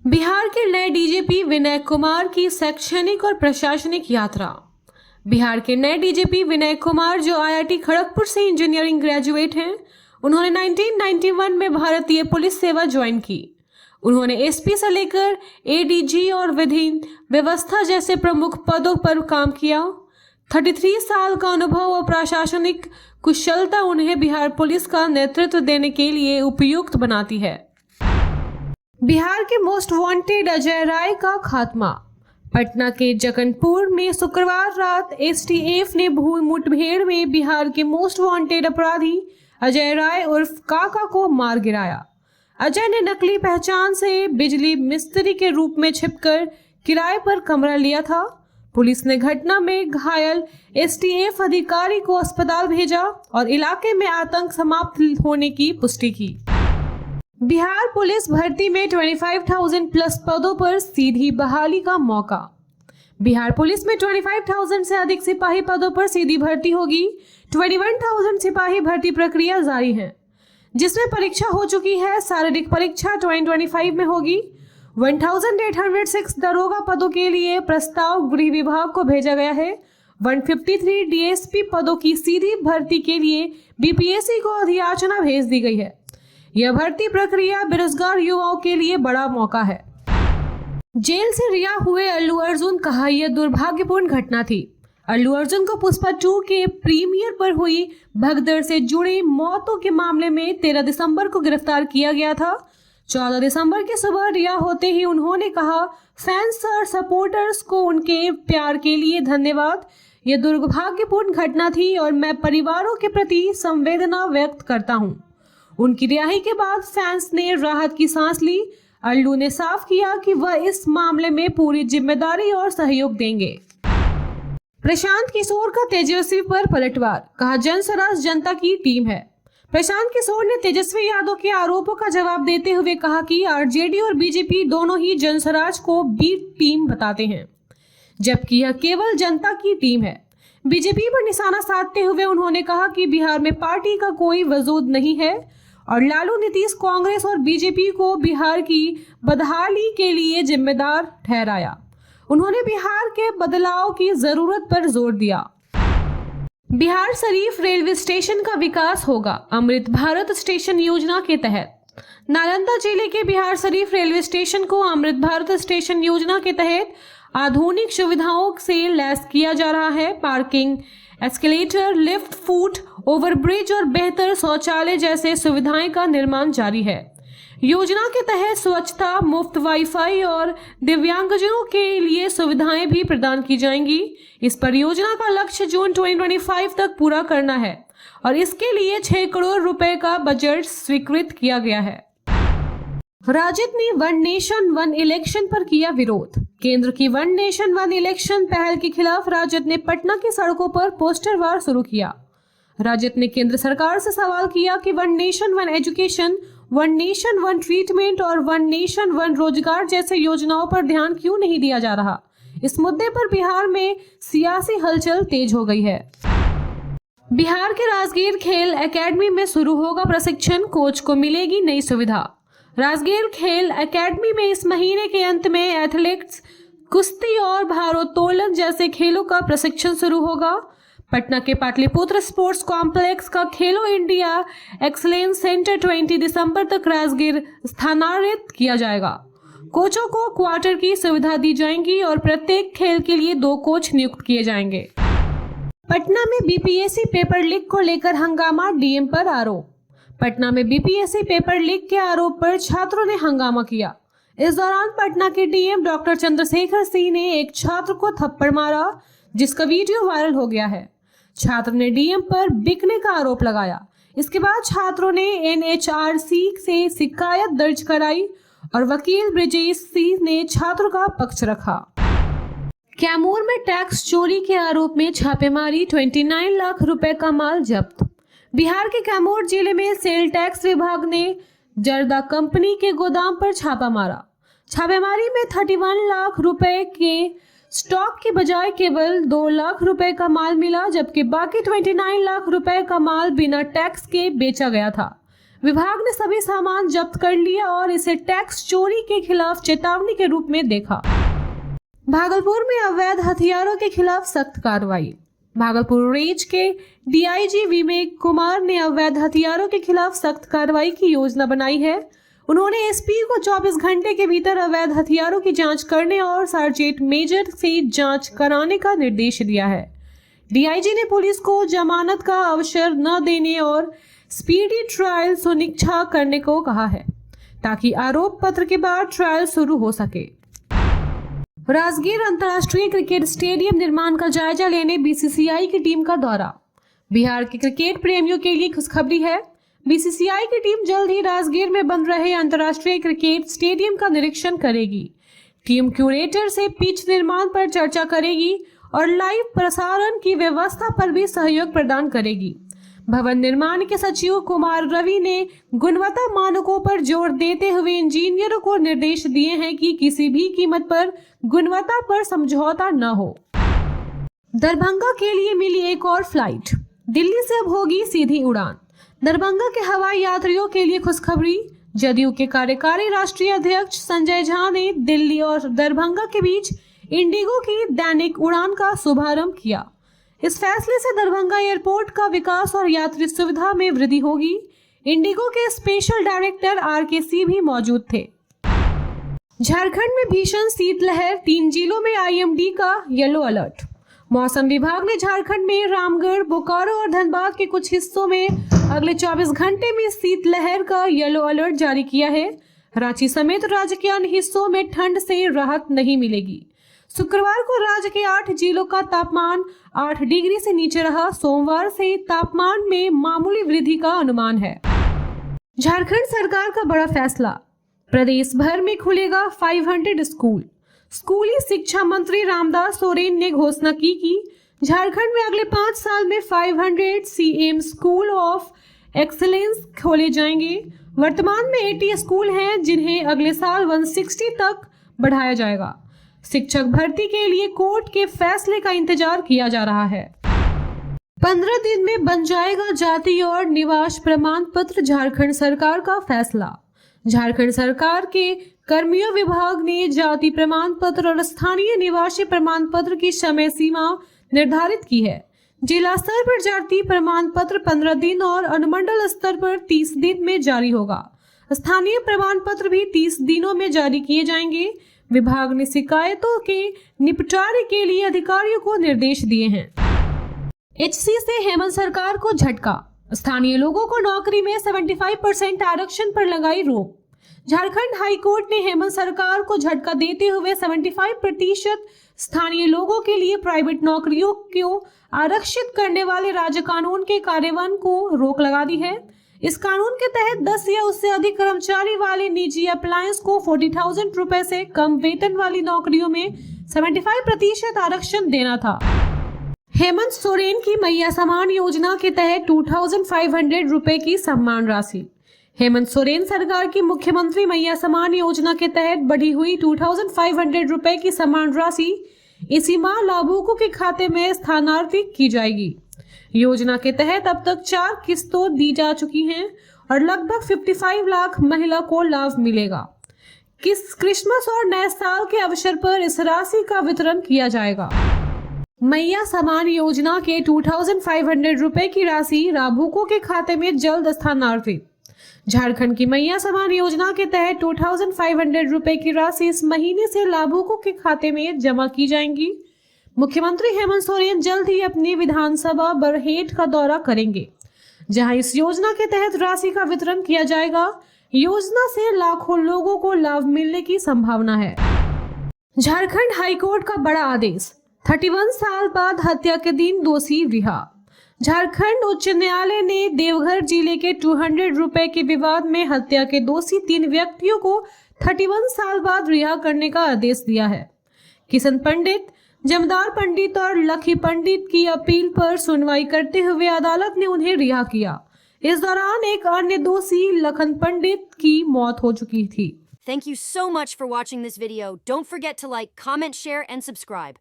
बिहार के नए डीजीपी विनय कुमार की शैक्षणिक और प्रशासनिक यात्रा। बिहार के नए डीजीपी विनय कुमार, जो आईआईटी खड़गपुर से इंजीनियरिंग ग्रेजुएट हैं, उन्होंने 1991 में भारतीय पुलिस सेवा ज्वाइन की। उन्होंने एसपी से लेकर एडीजी और विधि व्यवस्था जैसे प्रमुख पदों पर काम किया। 33 साल का अनुभव और प्रशासनिक कुशलता उन्हें बिहार पुलिस का नेतृत्व देने के लिए उपयुक्त बनाती है। बिहार के मोस्ट वांटेड अजय राय का खात्मा। पटना के जगनपुर में शुक्रवार रात एसटीएफ ने भूमि मुठभेड़ में बिहार के मोस्ट वांटेड अपराधी अजय राय उर्फ काका को मार गिराया। अजय ने नकली पहचान से बिजली मिस्त्री के रूप में छिपकर किराए पर कमरा लिया था। पुलिस ने घटना में घायल एसटीएफ अधिकारी को अस्पताल भेजा और इलाके में आतंक समाप्त होने की पुष्टि की। बिहार पुलिस भर्ती में 25,000 प्लस पदों पर सीधी बहाली का मौका। बिहार पुलिस में 25,000 से अधिक सिपाही पदों पर सीधी भर्ती होगी। 21,000 सिपाही भर्ती प्रक्रिया जारी है, जिसमें परीक्षा हो चुकी है। शारीरिक परीक्षा 2025 में होगी। 1,806 दरोगा पदों के लिए प्रस्ताव गृह विभाग को भेजा गया है। 153 डीएसपी पदों की सीधी भर्ती के लिए बीपीएससी को अधियाचना भेज दी गई है। यह भर्ती प्रक्रिया बेरोजगार युवाओं के लिए बड़ा मौका है। जेल से रिहा हुए अल्लू अर्जुन, कहा यह दुर्भाग्यपूर्ण घटना थी। अल्लू अर्जुन को पुष्पा 2 के प्रीमियर पर हुई भगदड़ से जुड़ी मौतों के मामले में 13 दिसंबर को गिरफ्तार किया गया था। 14 दिसंबर की सुबह रिहा होते ही उन्होंने कहा, फैंस और सपोर्टर्स को उनके प्यार के लिए धन्यवाद। यह दुर्भाग्यपूर्ण घटना थी और मैं परिवारों के प्रति संवेदना व्यक्त करता हूँ। उनकी रिहाई के बाद फैंस ने राहत की सांस ली। अल्लू ने साफ किया कि वह इस मामले में पूरी जिम्मेदारी और सहयोग देंगे। प्रशांत किशोर का तेजस्वी पर पलटवार, कहा जनसराज जनता की टीम है। प्रशांत किशोर ने तेजस्वी यादव के आरोपों का जवाब देते हुए कहा कि आरजेडी और बीजेपी दोनों ही जनसराज को बी टीम बताते हैं, जबकि यह केवल जनता की टीम है। बीजेपी पर निशाना साधते हुए उन्होंने कहा कि बिहार में पार्टी का कोई वजूद नहीं है और लालू, नीतीश, कांग्रेस और बीजेपी को बिहार की बदहाली के लिए जिम्मेदार ठहराया। उन्होंने बिहार के बदलाव की जरूरत पर जोर दिया। बिहार शरीफ रेलवे स्टेशन का विकास होगा अमृत भारत स्टेशन योजना के तहत। नालंदा जिले के बिहार शरीफ रेलवे स्टेशन को अमृत भारत स्टेशन योजना के तहत आधुनिक सुविधाओं से लैस किया जा रहा है। Parking, escalator, lift, foot overbridge और बेहतर शौचालय जैसे सुविधाएं का निर्माण जारी है। योजना के तहत स्वच्छता, मुफ्त वाईफाई और दिव्यांगजनों के लिए सुविधाएं भी प्रदान की जाएंगी। इस परियोजना का लक्ष्य जून 2025 तक पूरा करना है और इसके लिए 6 करोड़ रुपए का बजट स्वीकृत किया गया है। राजद ने वन नेशन वन इलेक्शन पर किया विरोध। केंद्र की वन नेशन वन इलेक्शन पहल के खिलाफ राजद ने पटना की सड़कों पर पोस्टर वार शुरू किया। राजद ने केंद्र सरकार से सवाल किया कि one nation one education, one nation one treatment और वन नेशन वन रोजगार जैसे योजनाओं पर ध्यान क्यों नहीं दिया जा रहा। इस मुद्दे पर बिहार में सियासी हलचल तेज हो गई है। बिहार के राजगीर खेल एकेडमी में शुरू होगा प्रशिक्षण, कोच को मिलेगी नई सुविधा। राजगीर खेल एकेडमी में इस महीने के अंत में एथलेटिक्स, कुश्ती और भारोत्तोलन जैसे खेलों का प्रशिक्षण शुरू होगा। पटना के पाटलिपुत्र स्पोर्ट्स कॉम्प्लेक्स का खेलो इंडिया एक्सलेंस सेंटर 20 दिसंबर तक राजगीर स्थानांतरित किया जाएगा। कोचों को क्वार्टर की सुविधा दी जाएगी और प्रत्येक खेल के लिए 2 कोच नियुक्त किए जाएंगे। पटना में बीपीएससी पेपर लीक को लेकर हंगामा, डीएम पर आरोप। पटना में बीपीएससी पेपर लीक के आरोप पर छात्रों ने हंगामा किया। इस दौरान पटना के डीएम डॉक्टर चंद्रशेखर सिंह ने एक छात्र को थप्पड़ मारा, जिसका वीडियो वायरल हो गया है। छात्र ने डीएम पर बिकने का आरोप लगाया। इसके बाद छात्रों ने एनएचआरसी से शिकायत दर्ज कराई और वकील ब्रिजेश सिंह ने छात्रों का पक्ष रखा। कैमूर में टैक्स चोरी के आरोप में छापेमारी, 29 लाख रुपए का माल जब्त। बिहार के कैमूर जिले में सेल टैक्स विभाग ने जर्दा कंपनी के गोदाम पर छापा मारा। छापेमारी में 31 लाख रुपए के स्टॉक के बजाय केवल 2 लाख रुपए का माल मिला, जबकि बाकी 29 लाख रुपए का माल बिना टैक्स के बेचा गया था। विभाग ने सभी सामान जब्त कर लिया और इसे टैक्स चोरी के खिलाफ चेतावनी के रूप में देखा। भागलपुर में अवैध हथियारों के खिलाफ सख्त कार्रवाई। भागलपुर रेंज के डीआईजी विवेक कुमार ने अवैध हथियारों के खिलाफ सख्त कार्रवाई की योजना बनाई है। उन्होंने एसपी को 24 घंटे के भीतर अवैध हथियारों की जांच करने और सार्जेंट मेजर से जांच कराने का निर्देश दिया है। डीआईजी ने पुलिस को जमानत का अवसर न देने और स्पीडी ट्रायल सुनिश्चित करने को कहा है, ताकि आरोप पत्र के बाद ट्रायल शुरू हो सके। राजगीर अंतर्राष्ट्रीय क्रिकेट स्टेडियम निर्माण का जायजा लेने बीसीसीआई की टीम का दौरा। बिहार के क्रिकेट प्रेमियों के लिए खुशखबरी है। बीसीसीआई की टीम जल्द ही राजगीर में बन रहे अंतर्राष्ट्रीय क्रिकेट स्टेडियम का निरीक्षण करेगी। टीम क्यूरेटर से पिच निर्माण पर चर्चा करेगी और लाइव प्रसारण की व्यवस्था पर भी सहयोग प्रदान करेगी। भवन निर्माण के सचिव कुमार रवि ने गुणवत्ता मानकों पर जोर देते हुए इंजीनियरों को निर्देश दिए हैं कि किसी भी कीमत पर गुणवत्ता पर समझौता न हो। दरभंगा के लिए मिली एक और फ्लाइट। दिल्ली से अब होगी सीधी उड़ान। दरभंगा के हवाई यात्रियों के लिए खुशखबरी। जदयू के कार्यकारी राष्ट्रीय अध्यक्ष संजय झा ने दिल्ली और दरभंगा के बीच इंडिगो की दैनिक उड़ान का शुभारंभ किया। इस फैसले से दरभंगा एयरपोर्ट का विकास और यात्री सुविधा में वृद्धि होगी। इंडिगो के स्पेशल डायरेक्टर आरकेसी भी मौजूद थे। झारखंड में भीषण शीतलहर, 3 जिलों में आईएमडी का येलो अलर्ट। मौसम विभाग ने झारखंड में रामगढ़, बोकारो और धनबाद के कुछ हिस्सों में अगले 24 घंटे में शीतलहर का येलो अलर्ट जारी किया है। रांची समेत राज्य के अन्य हिस्सों में ठंड से राहत नहीं मिलेगी। शुक्रवार को राज्य के 8 जिलों का तापमान 8 डिग्री से नीचे रहा। सोमवार से तापमान में मामूली वृद्धि का अनुमान है। झारखंड सरकार का बड़ा फैसला। प्रदेश भर में खुलेगा 500 स्कूल। स्कूली शिक्षा मंत्री रामदास सोरेन ने घोषणा की कि झारखंड में अगले 5 साल में 500 सीएम स्कूल ऑफ एक्सीलेंस खोले जाएंगे। वर्तमान में 80 स्कूल हैं, जिन्हें अगले साल 160 तक बढ़ाया जाएगा। शिक्षक भर्ती के लिए कोर्ट के फैसले का इंतजार किया जा रहा है। 15 दिन में बन जाएगा जाति और निवास प्रमाण पत्र। झारखंड सरकार का फैसला। झारखंड सरकार के कर्मियों विभाग ने जाति प्रमाण पत्र और स्थानीय निवासी प्रमाण पत्र की समय सीमा निर्धारित की है। जिला स्तर पर जाति प्रमाण पत्र 15 दिन और अनुमंडल स्तर पर 30 दिन में जारी होगा। स्थानीय प्रमाण पत्र भी 30 दिनों में जारी किए जाएंगे। विभाग ने शिकायतों के निपटारे के लिए अधिकारियों को निर्देश दिए हैं। एचसी से हेमंत सरकार को झटका। स्थानीय लोगों को नौकरी में 75% आरक्षण पर लगाई रोक। झारखंड हाई कोर्ट ने हेमंत सरकार को झटका देते हुए 75% स्थानीय लोगों के लिए प्राइवेट नौकरियों को आरक्षित करने वाले राज्य कानून के कार्यान्वयन को रोक लगा दी है। इस कानून के तहत 10 या उससे अधिक कर्मचारी वाले निजी अप्लायंस को 40,000 रुपए से कम वेतन वाली नौकरियों में 75% आरक्षण देना था। हेमंत सोरेन की मैया सम्मान योजना के तहत 2,500 रुपए की सम्मान राशि। हेमंत सोरेन सरकार की मुख्यमंत्री मैया सम्मान योजना के तहत बढ़ी हुई 2,500 रुपए की सम्मान राशि इसी माह लाभुकों के खाते में स्थानांतरित की जाएगी। योजना के तहत अब तक 4 किस्तों दी जा चुकी हैं और लगभग 55 लाख महिला को लाभ मिलेगा। क्रिसमस और नए साल के अवसर पर इस राशि का वितरण किया जाएगा। मैया सम्मान योजना के 2,500 रुपए की राशि लाभुकों के खाते में जल्द स्थानांतरित। झारखंड की मैया सम्मान योजना के तहत 2,500 रुपए की राशि इस महीने से लाभुकों के खाते में जमा की जाएंगी। मुख्यमंत्री हेमंत सोरेन जल्द ही अपनी विधानसभा बरहेट का दौरा करेंगे, जहां इस योजना के तहत राशि का वितरण किया जाएगा। योजना से लाखों लोगों को लाभ मिलने की संभावना है। झारखंड हाईकोर्ट का बड़ा आदेश। 31 साल बाद हत्या के दिन दोषी रिहा। झारखंड उच्च न्यायालय ने देवघर जिले के 200 रुपए के विवाद में हत्या के दोषी 3 व्यक्तियों को 31 साल बाद रिहा करने का आदेश दिया है। किशन पंडित, जमदार पंडित और लखी पंडित की अपील पर सुनवाई करते हुए अदालत ने उन्हें रिहा किया। इस दौरान एक अन्य दोषी लखन पंडित की मौत हो चुकी थी। Thank you so much for watching this video. Don't forget to like, comment, share, and subscribe.